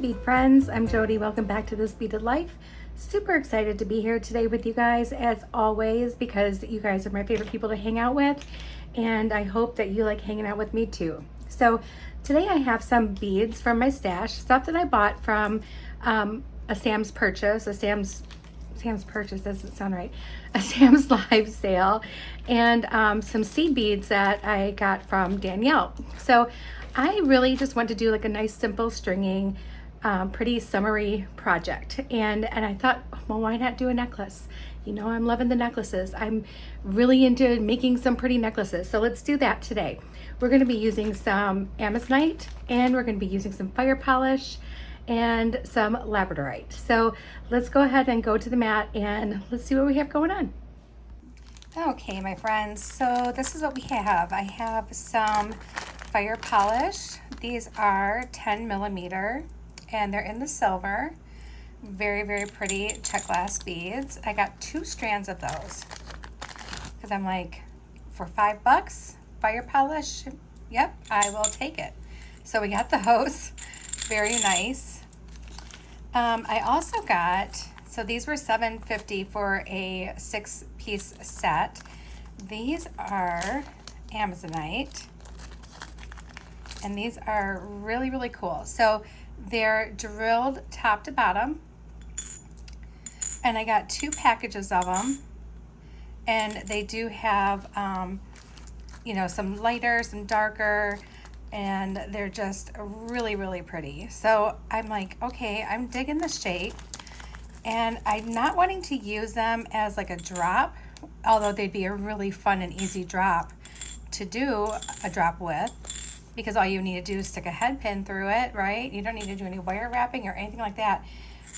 Bead friends, I'm Jody. Welcome back to This Beaded Life. Super excited to be here today with you guys as always, because you guys are my favorite people to hang out with, and I hope that you like hanging out with me too. So today I have some beads from my stash, stuff that I bought from a Sam's Purchase, Sam's Purchase doesn't sound right, a Sam's Live sale, and some seed beads that I got from Danielle. So I really just want to do like a nice simple stringing pretty summery project, and I thought, well, why not do a necklace? You know, I'm loving the necklaces. I'm really into making some pretty necklaces, so let's do that today. We're going to be using some Amazonite, and we're going to be using some fire polish and some labradorite. So let's go ahead and go to the mat and let's see what we have going on. Okay, my friends, so this is what we have. I have some fire polish. These are 10 millimeter and they're in the silver. Very, very pretty Czech glass beads. I got 2 strands of those because I'm like, for $5, fire polish, yep, I will take it. So we got those, very nice. I also got, so these were $7.50 for a 6-piece set. These are Amazonite, and these are really, really cool. So they're drilled top to bottom, and I got 2 packages of them, and they do have you know, some lighter, some darker, and they're just really, really pretty. So I'm like, okay, I'm digging the shape, and I'm not wanting to use them as like a drop, although they'd be a really fun and easy drop to do a drop with, because all you need to do is stick a head pin through it, right? You don't need to do any wire wrapping or anything like that.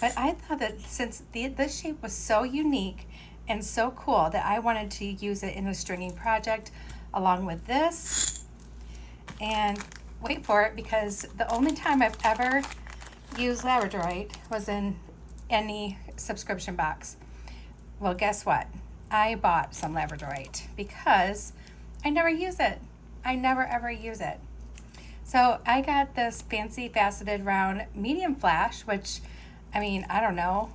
But I thought that since this shape was so unique and so cool, that I wanted to use it in a stringing project along with this. And wait for it, because the only time I've ever used labradorite was in any subscription box. Well, guess what? I bought some labradorite because I never use it. I never ever use it. So I got this fancy faceted round medium flash, which, I mean, I don't know.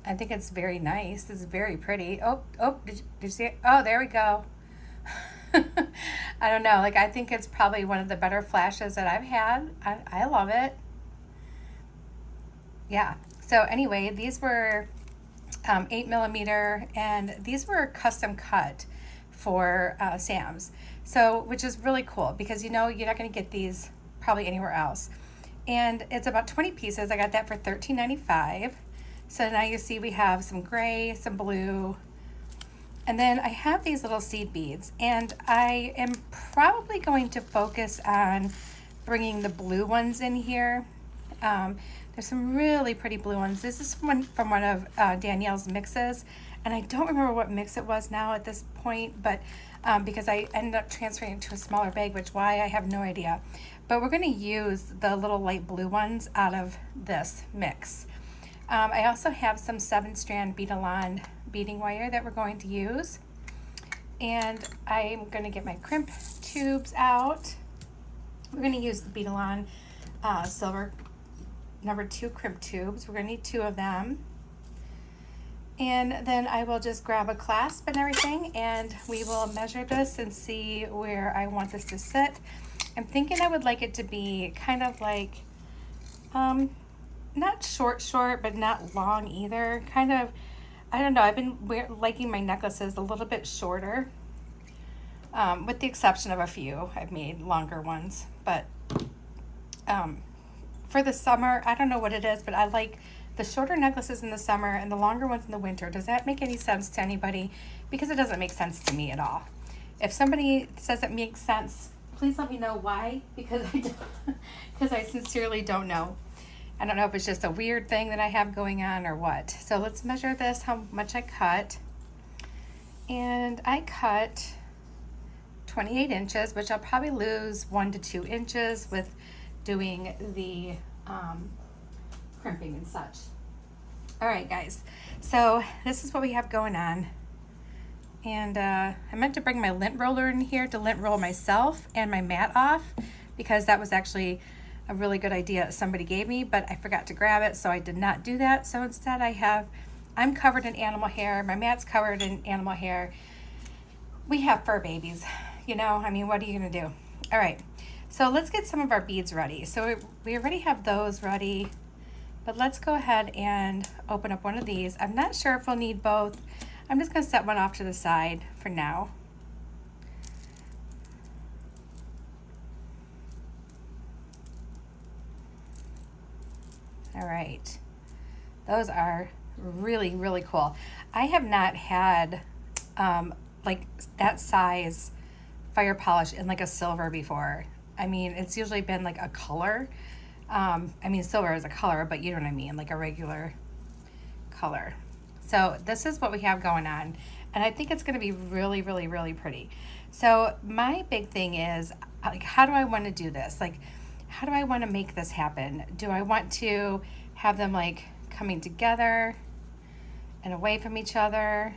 I think it's very nice. It's very pretty. Oh, did you see it? Oh, there we go. I don't know. Like, I think it's probably one of the better flashes that I've had. I love it. Yeah. So anyway, these were 8 millimeter, and these were custom cut for Sam's. So, which is really cool, because you know, you're not going to get these probably anywhere else. And it's about 20 pieces. I got that for $13.95. So now you see we have some gray, some blue, and then I have these little seed beads, and I am probably going to focus on bringing the blue ones in here. There's some really pretty blue ones. This is from one of Danielle's mixes, and I don't remember what mix it was now at this point, but because I ended up transferring it to a smaller bag, which why I have no idea. But we're going to use the little light blue ones out of this mix. I also have some 7-strand Bead-A-Lon beading wire that we're going to use, and I'm going to get my crimp tubes out. We're going to use the Bead-A-Lon silver number 2 crimp tubes. We're going to need 2 of them. And then I will just grab a clasp and everything, and we will measure this and see where I want this to sit. I'm thinking I would like it to be kind of like, not short, but not long either. Kind of, I don't know, I've been liking my necklaces a little bit shorter, with the exception of a few. I've made longer ones, but for the summer, I don't know what it is, but I like the shorter necklaces in the summer and the longer ones in the winter. Does that make any sense to anybody? Because it doesn't make sense to me at all. If somebody says it makes sense, please let me know why, because I sincerely don't know. I don't know if it's just a weird thing that I have going on or what. So let's measure this, how much I cut. And I cut 28 inches, which I'll probably lose 1 to 2 inches with doing the crimping and such. All right, guys, so this is what we have going on. And I meant to bring my lint roller in here to lint roll myself and my mat off, because that was actually a really good idea somebody gave me, but I forgot to grab it, so I did not do that. So instead I'm covered in animal hair. My mat's covered in animal hair. We have fur babies, you know, I mean, what are you gonna do? All right, so let's get some of our beads ready. So we already have those ready, but let's go ahead and open up one of these. I'm not sure if we'll need both. I'm just gonna set one off to the side for now. All right, those are really, really cool. I have not had like that size fire polish in like a silver before. I mean, it's usually been like a color. I mean, silver is a color, but you know what I mean, like a regular color. So this is what we have going on, and I think it's going to be really, really, really pretty. So my big thing is, like, how do I want to do this? Like, how do I want to make this happen? Do I want to have them like coming together and away from each other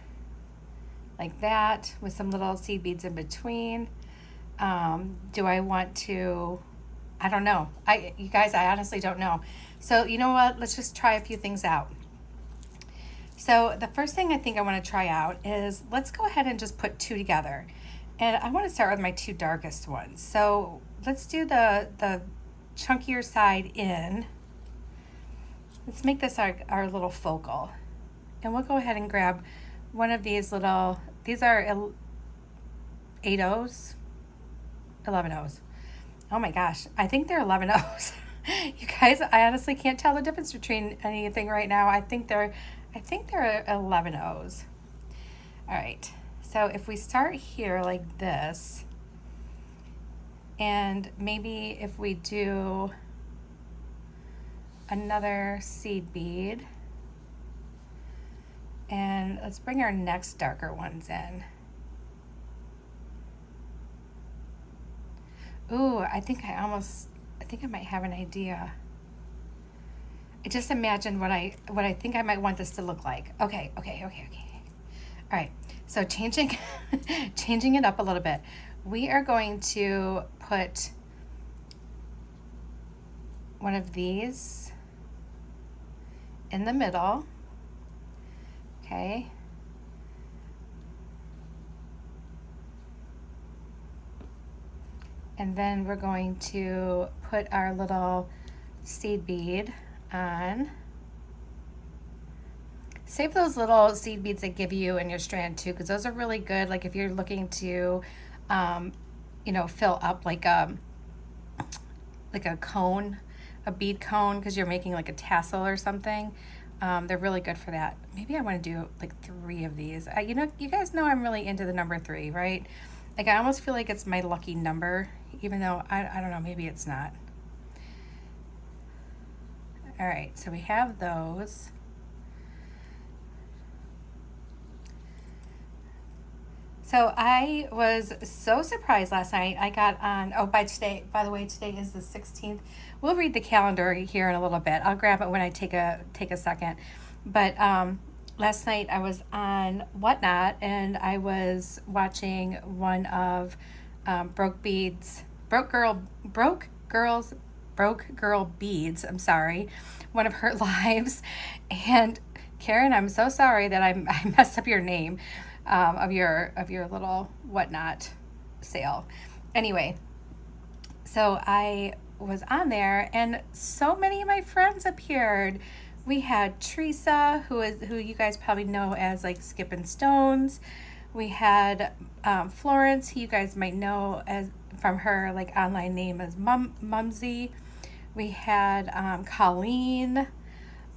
like that with some little seed beads in between? Do I want to, I don't know. You guys, I honestly don't know. So you know what? Let's just try a few things out. So the first thing I think I want to try out is, let's go ahead and just put two together. And I want to start with my two darkest ones. So let's do the chunkier side in. Let's make this our little focal. And we'll go ahead and grab one of these little, these are 8 O's, 11 O's. Oh my gosh, I think they're 11 O's. You guys, I honestly can't tell the difference between anything right now. I think they're 11 O's. All right, so if we start here like this, and maybe if we do another seed bead, and let's bring our next darker ones in. Ooh, I think I might have an idea. I just imagined what I think I might want this to look like. Okay. All right, so changing it up a little bit. We are going to put one of these in the middle. Okay. And then we're going to put our little seed bead on. Save those little seed beads that give you in your strand too, because those are really good. Like if you're looking to, you know, fill up like a cone, a bead cone, because you're making like a tassel or something. They're really good for that. Maybe I want to do like 3 of these. You know, you guys know I'm really into the number 3, right? Like I almost feel like it's my lucky number, even though I don't know, maybe it's not. All right, so we have those. So I was so surprised last night. I got on, by the way, today is the 16th. We'll read the calendar here in a little bit. I'll grab it when I take a second. But last night I was on Whatnot, and I was watching one of Broke Girl Beads, I'm sorry, one of her lives. And Karen, I'm so sorry that I messed up your name of your little Whatnot sale. Anyway, so I was on there, and so many of my friends appeared. We had Teresa, who you guys probably know as like Skippin' Stones. We had Florence, who you guys might know as from her like online name as Mumsy. We had Colleen.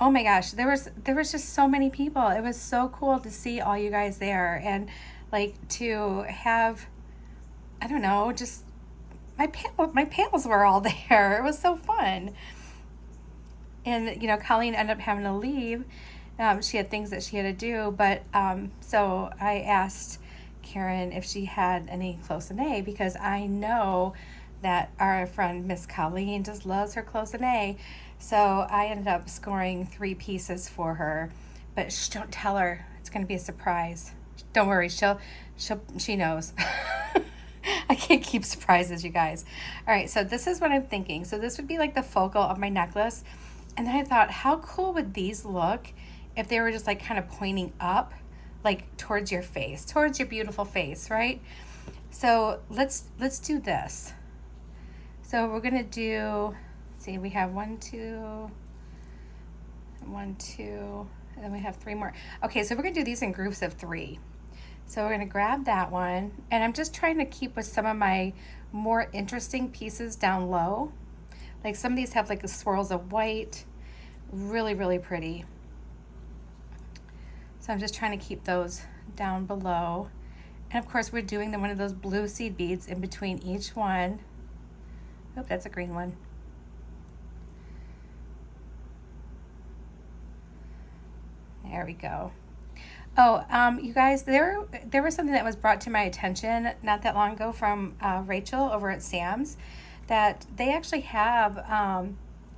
Oh my gosh, there was just so many people. It was so cool to see all you guys there, and like to have, I don't know, just my pals were all there. It was so fun. And you know, Colleen ended up having to leave. She had things that she had to do, but so I asked Karen if she had any close-in-A, because I know that our friend Miss Colleen just loves her close-in-A. So I ended up scoring 3 pieces for her, but don't tell her. It's going to be a surprise. Don't worry, she knows. I can't keep surprises, you guys. All right, so this is what I'm thinking. So this would be like the focal of my necklace. And then I thought, how cool would these look if they were just like kind of pointing up, like towards your face, towards your beautiful face, right? So let's do this. So we're gonna do, see, we have 1, 2, 1, 2, and then we have 3 more. Okay, so we're gonna do these in groups of 3. So we're gonna grab that one, and I'm just trying to keep with some of my more interesting pieces down low. Like some of these have like the swirls of white, really, really pretty. So I'm just trying to keep those down below. And of course we're doing one of those blue seed beads in between each one. Oh, that's a green one. There we go. Oh, you guys, there was something that was brought to my attention not that long ago from Rachel over at Sam's, that they actually have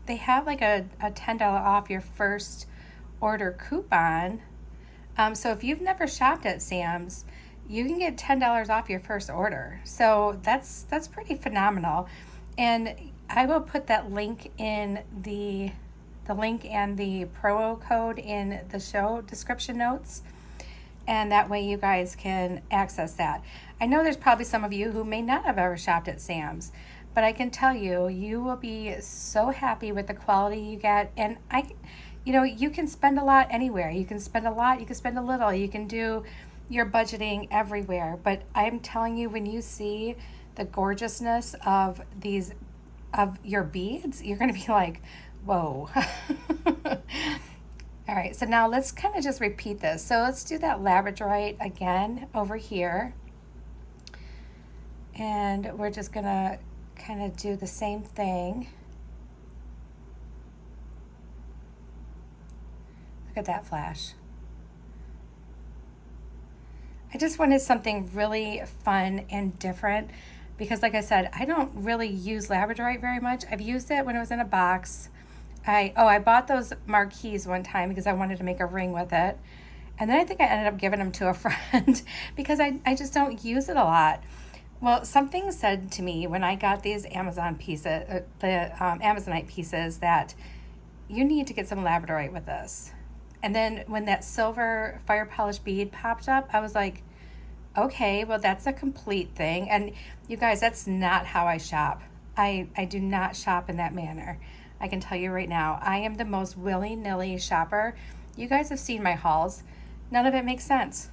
like a $10 off your first order coupon. So if you've never shopped at Sam's, you can get $10 off your first order. So that's pretty phenomenal. And I will put that link in the link and the promo code in the show description notes. And that way you guys can access that. I know there's probably some of you who may not have ever shopped at Sam's, but I can tell you, you will be so happy with the quality you get. And you can spend a lot anywhere. You can spend a lot, you can spend a little, you can do your budgeting everywhere. But I'm telling you, when you see the gorgeousness of your beads, you're gonna be like, whoa. All right, so now let's kind of just repeat this. So let's do that labradorite again over here. And we're just gonna kind of do the same thing. Look at that flash. I just wanted something really fun and different because, like I said, I don't really use labradorite very much. I've used it when it was in a box. I bought those marquees one time because I wanted to make a ring with it. And then I think I ended up giving them to a friend because I just don't use it a lot. Well, something said to me when I got these Amazon pieces, Amazonite pieces, that you need to get some labradorite with this. And then when that silver fire polish bead popped up, I was like, okay, well, that's a complete thing. And you guys, that's not how I shop. I do not shop in that manner. I can tell you right now, I am the most willy-nilly shopper. You guys have seen my hauls. None of it makes sense.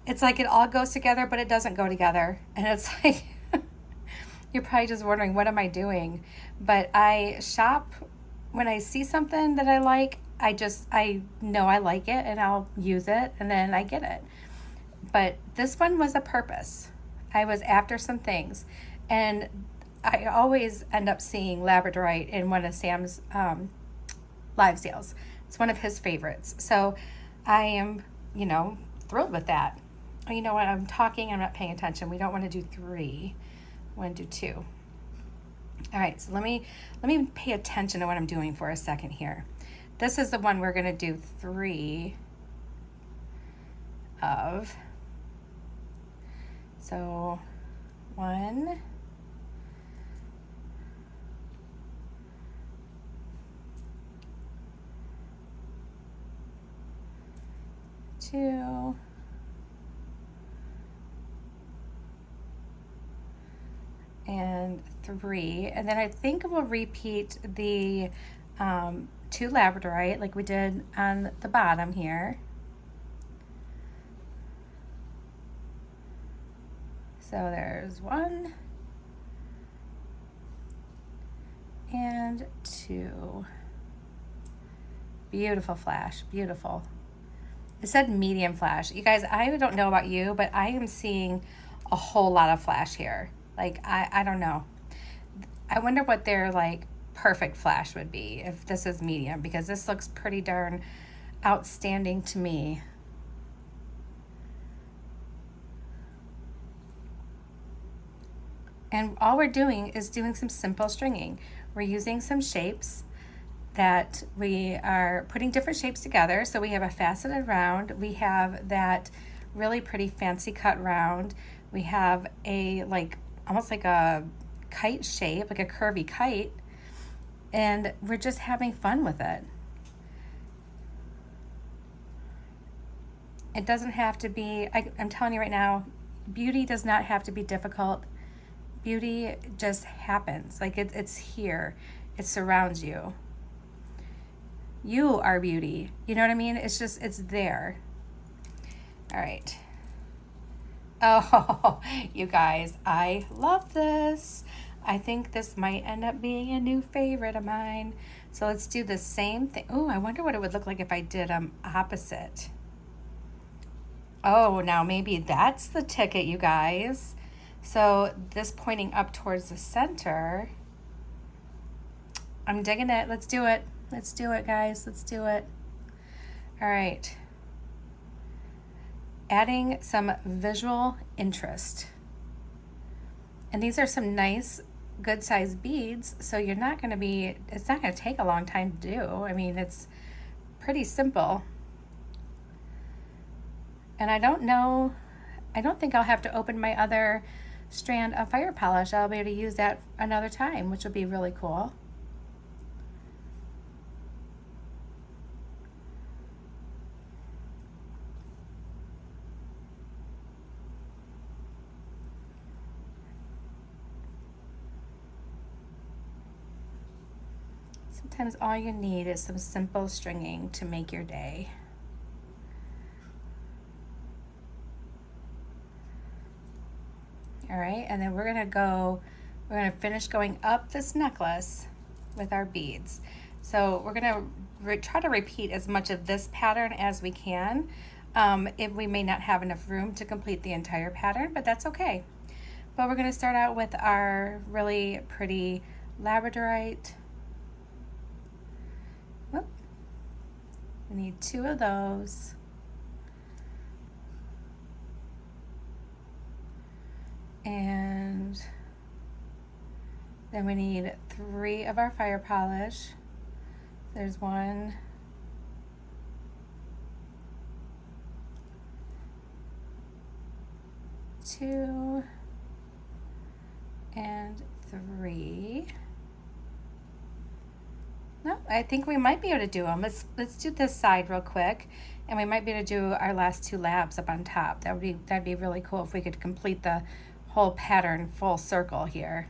It's like it all goes together, but it doesn't go together. And it's like, you're probably just wondering, what am I doing? But I shop when I see something that I like. I know I like it and I'll use it and then I get it. But this one was a purpose. I was after some things. And I always end up seeing labradorite in one of Sam's live sales. It's one of his favorites. So I am, thrilled with that. Oh, you know what? I'm talking. I'm not paying attention. We don't want to do 3. I want to do 2. All right. So let me pay attention to what I'm doing for a second here. This is the one we're going to do 3 of. So 1. 2, and 3, and then I think we'll repeat the 2 labradorite like we did on the bottom here. So there's 1 and 2. Beautiful flash, beautiful. It said medium flash. You guys, I don't know about you, but I am seeing a whole lot of flash here. Like, I don't know. I wonder what their like perfect flash would be if this is medium, because this looks pretty darn outstanding to me. And all we're doing is doing some simple stringing. We're using some shapes that we are putting different shapes together. So we have a faceted round, we have that really pretty fancy cut round, We have a like almost like a kite shape, like a curvy kite, and we're just having fun with it. It doesn't have to be, I'm telling you right now, beauty does not have to be difficult. Beauty just happens. Like it's here. It surrounds you. You are beauty. You know what I mean? It's just, it's there. All right. Oh, you guys, I love this. I think this might end up being a new favorite of mine. So let's do the same thing. Oh, I wonder what it would look like if I did opposite. Oh, now maybe that's the ticket, you guys. So this pointing up towards the center. I'm digging it. Let's do it. Let's do it, guys. Let's do it. All right. Adding some visual interest. And these are some nice, good sized beads. So you're not going to be, it's not going to take a long time to do. I mean, it's pretty simple. And I don't know, I don't think I'll have to open my other strand of fire polish. I'll be able to use that another time, which will be really cool. Sometimes all you need is some simple stringing to make your day. All right, and then we're gonna finish going up this necklace with our beads. So we're gonna try to repeat as much of this pattern as we can. If we may not have enough room to complete the entire pattern, but that's okay. But we're gonna start out with our really pretty labradorite. Whoop. We need 2 of those. And then we need 3 of our fire polish. There's 1, 2, and 3. No, I think we might be able to do them. Let's do this side real quick, and we might be able to do our last 2 labs up on top. That'd be really cool if we could complete the whole pattern full circle here.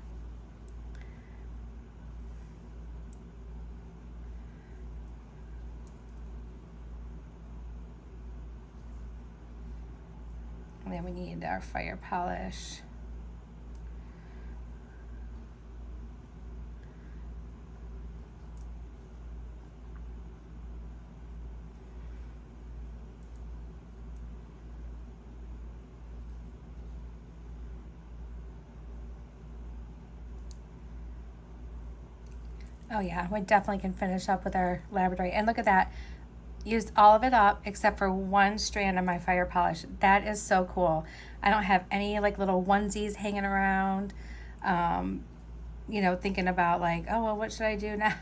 And then we need our fire polish. Oh yeah, we definitely can finish up with our labradorite. And look at that. Used all of it up except for 1 strand of my fire polish. That is so cool. I don't have any like little onesies hanging around, you know, thinking about like, oh, well, what should I do now?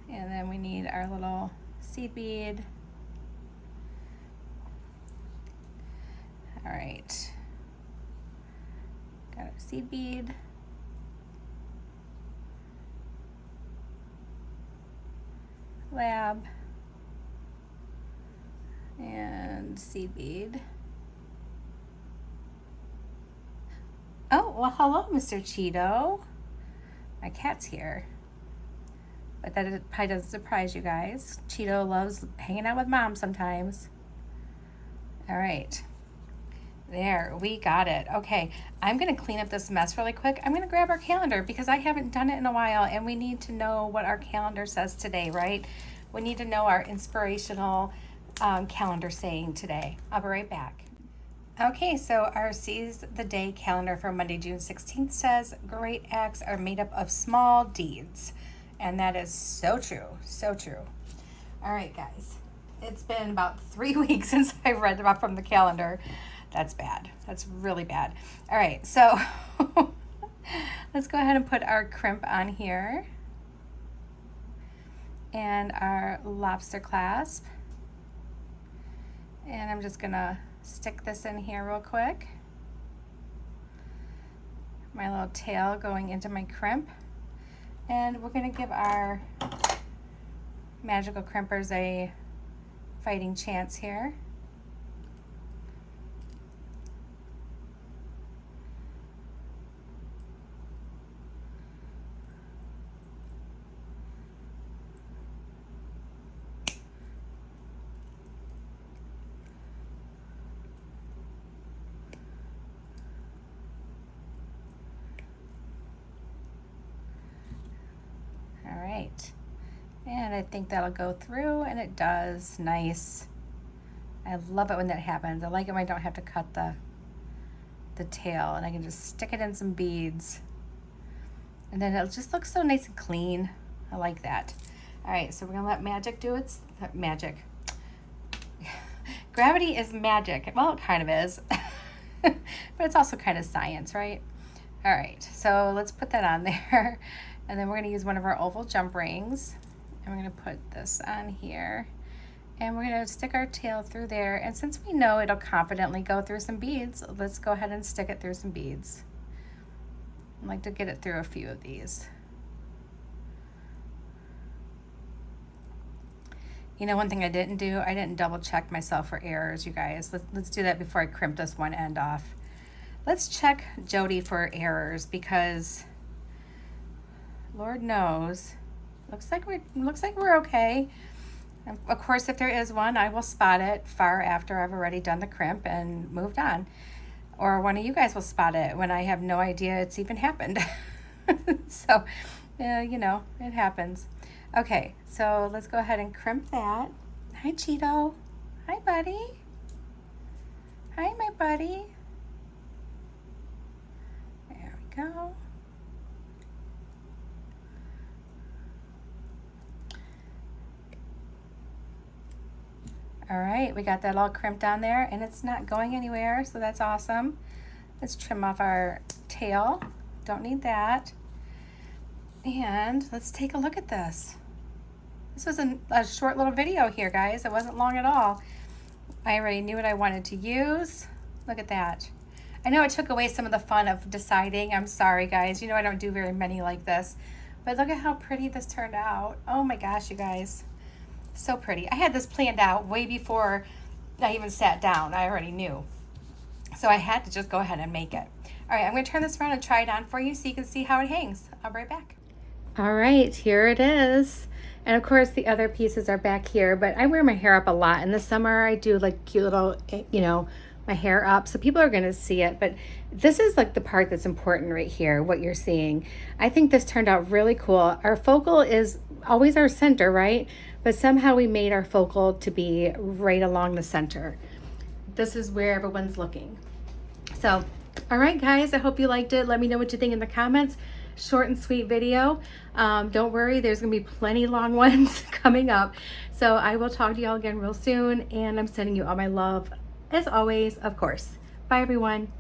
And then we need our little seed bead. All right. Got our seed bead. Lab and seed bead. Oh, well, hello, Mr. Cheeto. My cat's here, but that probably doesn't surprise you guys. Cheeto loves hanging out with mom sometimes. All right, there, we got it. Okay, I'm gonna clean up this mess really quick. I'm gonna grab our calendar because I haven't done it in a while, and we need to know what our calendar says today, right? We need to know our inspirational calendar saying today. I'll be right back. Okay, so our Seize the Day calendar for Monday, June 16th says, great acts are made up of small deeds. And that is so true, so true. All right, guys, it's been about 3 weeks since I read about from the calendar. That's bad. That's really bad. All right, so let's go ahead and put our crimp on here and our lobster clasp. And I'm just gonna stick this in here real quick. My little tail going into my crimp. And we're gonna give our magical crimpers a fighting chance here. All right, and I think that'll go through, and it does. Nice. I love it when that happens. I like it when I don't have to cut the tail, and I can just stick it in some beads, and then it'll just look so nice and clean. I like that. All right, so we're gonna let magic do its magic. Gravity is magic. Well, it kind of is, but it's also kind of science, right? All right, so let's put that on there. And then we're gonna use one of our oval jump rings, and we're gonna put this on here, and we're gonna stick our tail through there. And since we know it'll confidently go through some beads, let's go ahead and stick it through some beads. I'd like to get it through a few of these. You know, one thing I didn't do, I didn't double check myself for errors, you guys. Let's do that before I crimp this one end off. Let's check Jody for errors, because Lord knows, looks like we're okay. And of course, if there is one, I will spot it far after I've already done the crimp and moved on. Or one of you guys will spot it when I have no idea it's even happened. So, you know, it happens. Okay, so let's go ahead and crimp that. Hi, Cheeto. Hi, buddy. Hi, my buddy. There we go. All right, we got that all crimped on there, and it's not going anywhere, so that's awesome. Let's trim off our tail. Don't need that. And let's take a look at this. This was a short little video here, guys. It wasn't long at all. I already knew what I wanted to use. Look at that. I know it took away some of the fun of deciding. I'm sorry, guys. You know I don't do very many like this. But look at how pretty this turned out. Oh my gosh, you guys. So pretty. I had this planned out way before I even sat down. I already knew. So I had to just go ahead and make it. All right, I'm going to turn this around and try it on for you so you can see how it hangs. I'll be right back. All right, here it is. And of course the other pieces are back here, but I wear my hair up a lot. In the summer I do like cute little, you know, my hair up, so people are going to see it. But this is like the part that's important right here, what you're seeing. I think this turned out really cool. Our focal is always our center, right? But somehow we made our focal to be right along the center. This is where everyone's looking. So, all right, guys, I hope you liked it. Let me know what you think in the comments. Short and sweet video. Don't worry, there's gonna be plenty long ones coming up. So I will talk to y'all again real soon, and I'm sending you all my love, as always, of course. Bye, everyone.